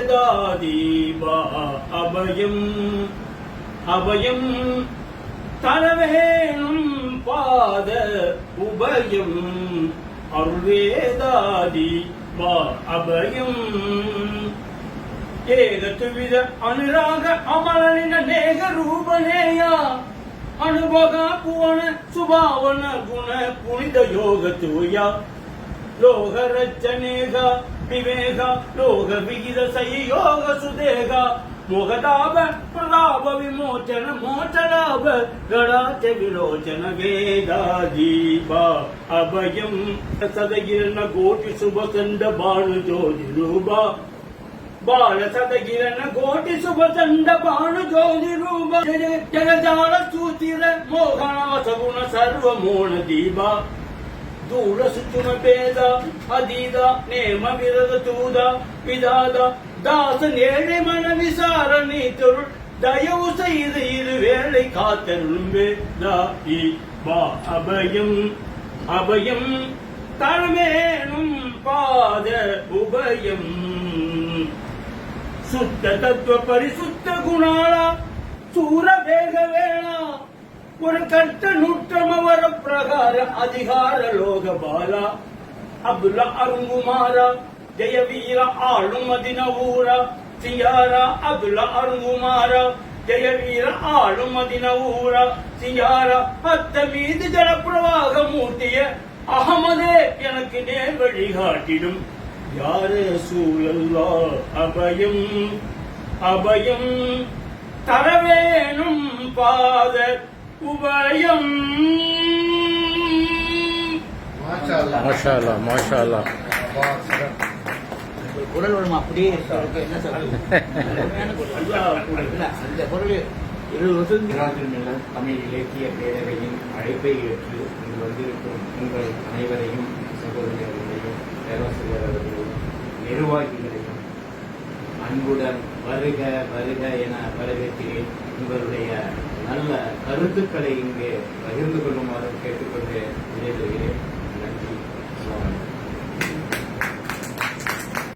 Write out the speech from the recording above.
அருள்வேதாதீபா அபயம் அபயம் தரவேணும் பாத உபயம் அருள்வேதாதீபா அபயம் ஏகத்துவித அனுராக அமலனின நேக ரூபனேயா ಅನುಭೋಗ ಪುವನ ಸುಭಾವನ ಗುಣ ಪುಣಿದ ಯೋಗ ತೂಯ ಲೋಕ ರಚನೆಗ ವಿವೇಕ ಲೋಕ ವಿಗಿದ ಸಹಯೋಗ ಸುದೇಗ ಮೋಗದಾಭ ಪ್ರಲಾಭ ವಿಮೋಚನ ಮೋಚಲಾಭ ಗಣಾಚ ವಿಲೋಚನ ವೇದ ದೀಪ ಅಭಯಂ ಸದಗಿರನ ಕೋಟಿ ಶುಭ ಕಂಡ ಬಾಳು ಜ್ಯೋತಿ ರೂಪ ಬಾಳ ಸದಗಿರನ ಕೋಟಿ ಶುಭ ಚಂಡ ಬಾಣು ಜ್ಯೋತಿ ರೂಪ ಜಗಜಾಲ ಸೂಚಿರ ಮೋಹನ ಸಗುಣ ಸರ್ವ ಮೋಣ ದೀಪ ದೂರ ಸುಚುಮ ಭೇದ ಅದೀದ ನೇಮ ವಿರದ ತೂದ ವಿದಾದ ದಾಸ ನೇಳೆ ಮನ ವಿಸಾರ ನೀತರು ದಯವು செய்து இருவேளை காத்தருளும் வேதாயி பா அபயம் அபயம் தரமேனும் பாத உபயம் சுத்த தத்துவ பரிசுத்த குணாள சூர வேக வேள ஒரு கட்ட நூற்றமவர பிரகார அதிகார லோக பால அப்துல்லா அருங்குமார ஜெய வீர ஆளும் மதின ஊர சியார அப்துல்லா அருங்குமார ஜெய வீர ஆளும் மதின ஊர சியார அத்த மீது ஜலப்பிரவாக மூட்டிய அகமதே எனக்கு நேர் வழிகாட்டிடும் யாரே சூழல்லா அபயம் அபயம் தரவேணும் பாத உபயம். மாஷா அல்லாஹ் மாஷா அல்லாஹ். குரல் வரும் அப்படியே என்ன சொல்றது அந்த குரல் 20 வருஷம் தமிழ் இலக்கிய பேரவையின் அழைப்பை ஏற்று இங்கு வந்திருக்கும் உங்கள் அனைவரையும் சகோதரர்களையும் பேராசிரியர் அவர்களையும் நிர்வாகிகளையும் அன்புடன் வருக வருக என வரவேற்கிறேன். உங்களுடைய நல்ல கருத்துக்களை இங்கு பகிர்ந்து கொள்ளுமாறு கேட்டுக்கொண்டு விடைபெறுகிறேன். நன்றி.